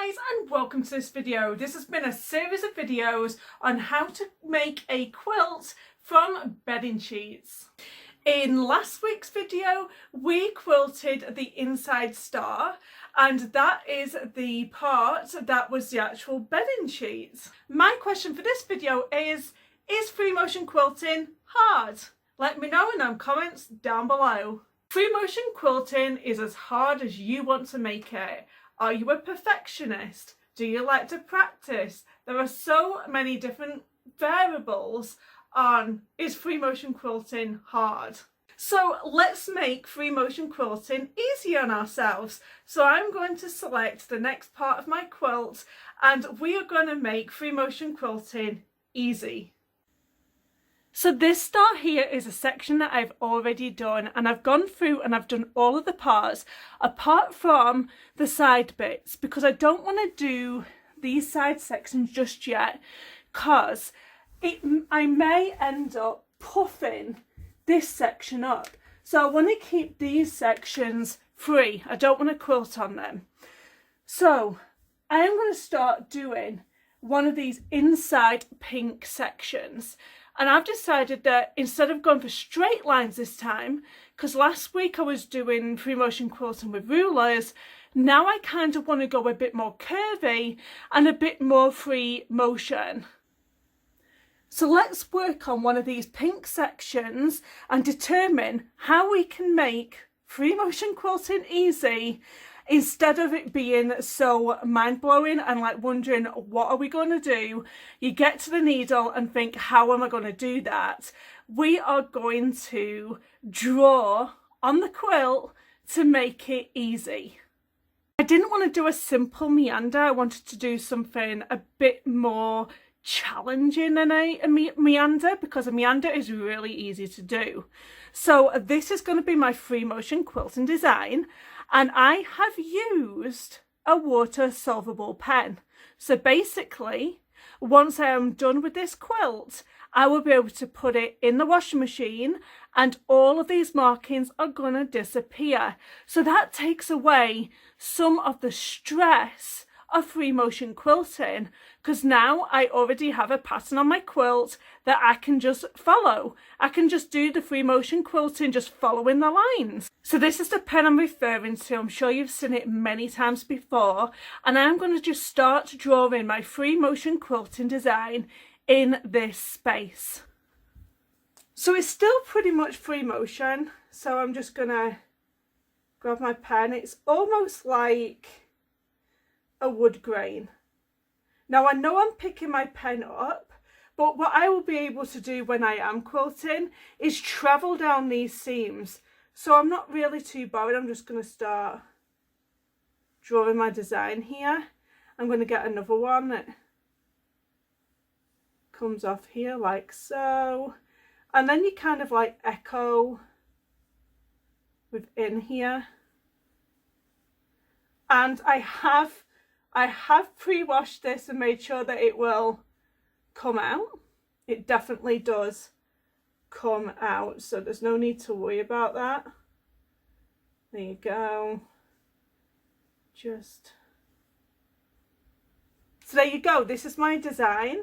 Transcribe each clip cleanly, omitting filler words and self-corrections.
guys, and welcome to this video. This has been a series of videos on how to make a quilt from bedding sheets. In last week's video we quilted the inside star, and that is the part that was the actual bedding sheets. My question for this video is free motion quilting hard? Let me know in the comments down below. Free motion quilting is as hard as you want to make it. Are you a perfectionist? Do you like to practice? There are so many different variables on is free motion quilting hard? So let's make free motion quilting easy on ourselves. So I'm going to select the next part of my quilt and we are going to make free motion quilting easy. So this star here is a section that I've already done, and I've gone through and I've done all of the parts apart from the side bits, because I don't want to do these side sections just yet, because I may end up puffing this section up. So I want to keep these sections free. I don't want to quilt on them. So I am going to start doing one of these inside pink sections. And I've decided that instead of going for straight lines this time, because last week I was doing free motion quilting with rulers, now I kind of want to go a bit more curvy and a bit more free motion. So let's work on one of these pink sections and determine how we can make free motion quilting easy, instead of it being so mind-blowing and like wondering what are we going to do. You get to the needle and think, how am I going to do that? We are going to draw on the quilt to make it easy. I didn't want to do a simple meander. I wanted to do something a bit more challenging than a meander, because a meander is really easy to do. So this is going to be my free motion quilting design. And I have used a water-soluble pen. So basically, once I am done with this quilt, I will be able to put it in the washing machine and all of these markings are going to disappear. So that takes away some of the stress of free motion quilting, because now I already have a pattern on my quilt that I can just follow. I can just do the free motion quilting just following the lines. So this is the pen I'm referring to. I'm sure you've seen it many times before, and I'm going to just start drawing my free motion quilting design in this space. So it's still pretty much free motion, so I'm just gonna grab my pen. It's almost like a wood grain. Now I know I'm picking my pen up, but what I will be able to do when I am quilting is travel down these seams. So I'm not really too bothered. I'm just going to start drawing my design here. I'm going to get another one that comes off here like so, and then you kind of like echo within here. And I have pre-washed this and made sure that it will come out. It definitely does come out, so there's no need to worry about that. There you go. So there you go. This is my design.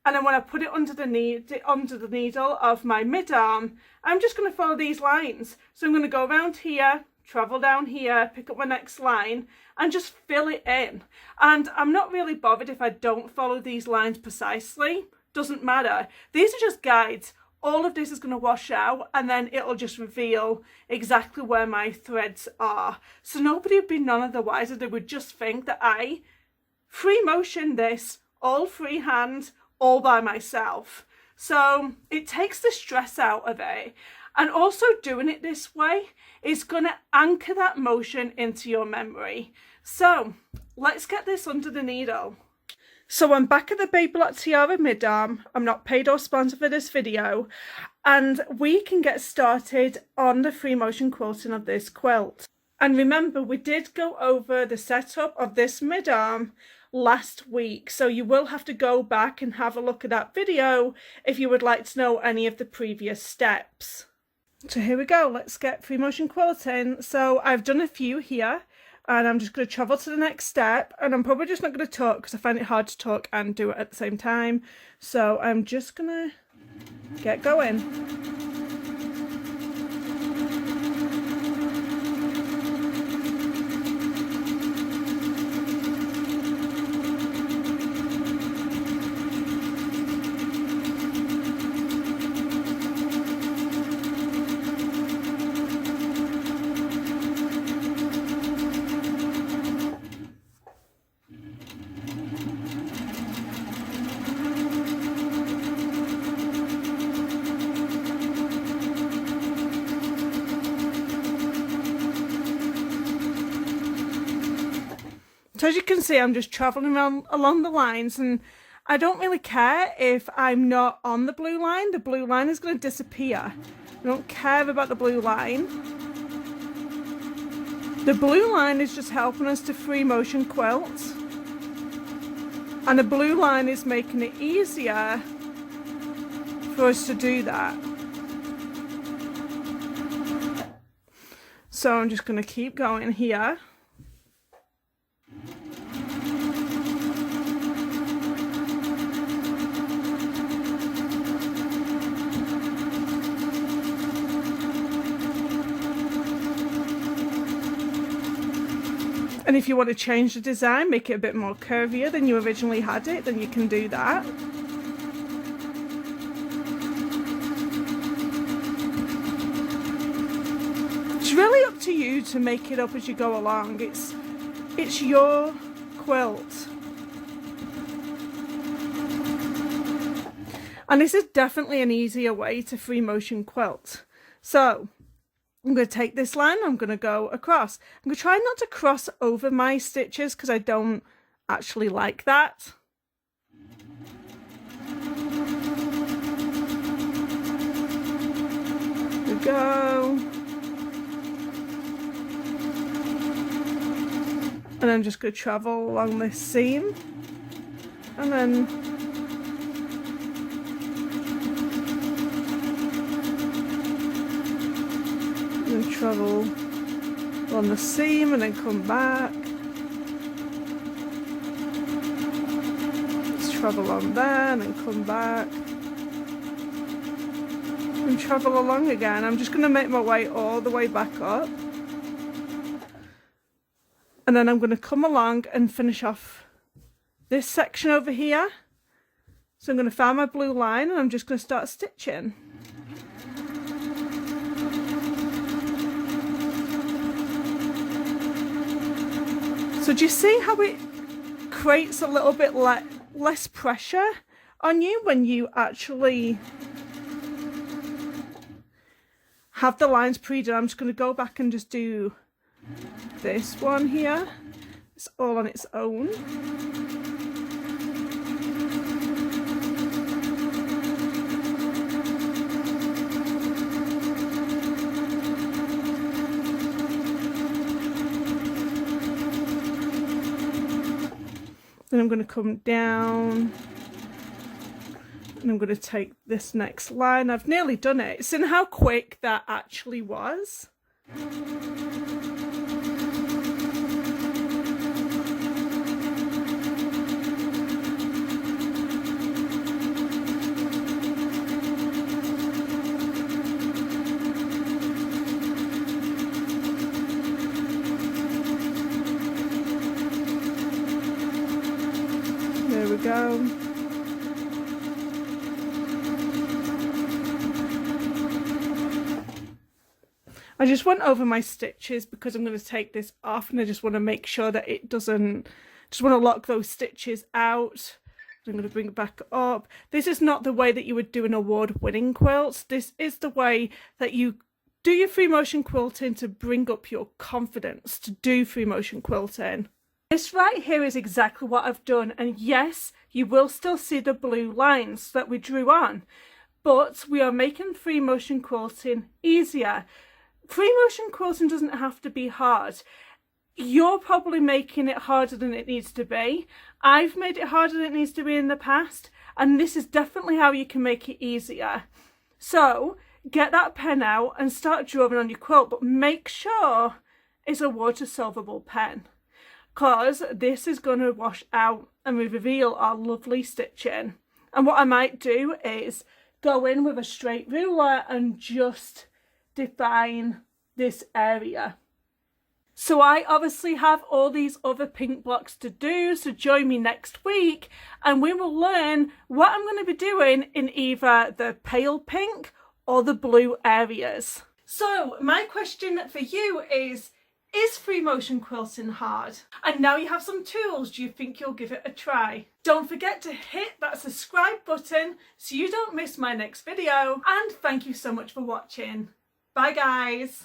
And then when I put it under the needle of my mid-arm, I'm just going to follow these lines. So I'm going to go around here, travel down here, pick up my next line and just fill it in. And I'm not really bothered if I don't follow these lines precisely. Doesn't matter. These are just guides. All of this is going to wash out and then it'll just reveal exactly where my threads are. So nobody would be none of the wiser. They would just think that I free motion this all freehand, all by myself. So it takes the stress out of it. And also doing it this way is going to anchor that motion into your memory. So let's get this under the needle. So I'm back at the Baby Block Tiara mid-arm. I'm not paid or sponsored for this video. And we can get started on the free motion quilting of this quilt. And remember, we did go over the setup of this mid-arm last week, so you will have to go back and have a look at that video if you would like to know any of the previous steps. So here we go, let's get free motion quilting. So I've done a few here. and I'm just going to travel to the next step, and I'm probably just not going to talk because I find it hard to talk and do it at the same time. So I'm just going to get going. So as you can see, I'm just traveling along the lines, and I don't really care if I'm not on the blue line. The blue line is going to disappear. I don't care about the blue line. The blue line is just helping us to free motion quilt, and the blue line is making it easier for us to do that. So I'm just going to keep going here. And if you want to change the design, make it a bit more curvier than you originally had it, then you can do that. It's really up to you to make it up as you go along. It's your quilt. And this is definitely an easier way to free motion quilt. So I'm going to take this line, I'm going to go across. I'm going to try not to cross over my stitches because I don't actually like that. There we go. And I'm just going to travel along this seam. And then travel on the seam and then come back. Let's travel on there and then come back. And travel along again. I'm just going to make my way all the way back up. And then I'm going to come along and finish off this section over here. So I'm going to find my blue line and I'm just going to start stitching. So do you see how it creates a little bit less pressure on you when you actually have the lines pre-done? I'm just going to go back and just do this one here. It's all on its own. Then I'm going to come down and I'm going to take this next line. I've nearly done it. It's in how quick that actually was. There we go. I just went over my stitches because I'm going to take this off and I just want to make sure that it doesn't, just want to lock those stitches out. I'm going to bring it back up. This is not the way that you would do an award-winning quilt. This is the way that you do your free motion quilting to bring up your confidence to do free motion quilting. This right here is exactly what I've done, and yes, you will still see the blue lines that we drew on, but we are making free motion quilting easier. Free motion quilting doesn't have to be hard. You're probably making it harder than it needs to be. I've made it harder than it needs to be in the past, and this is definitely how you can make it easier. So get that pen out and start drawing on your quilt, but make sure is a water-soluble pen, because this is going to wash out and reveal our lovely stitching. And what I might do is go in with a straight ruler and just define this area. So I obviously have all these other pink blocks to do, so join me next week and we will learn what I'm going to be doing in either the pale pink or the blue areas. So my question for you is free motion quilting hard? And now you have some tools, do you think you'll give it a try? Don't forget to hit that subscribe button so you don't miss my next video, and thank you so much for watching. Bye guys.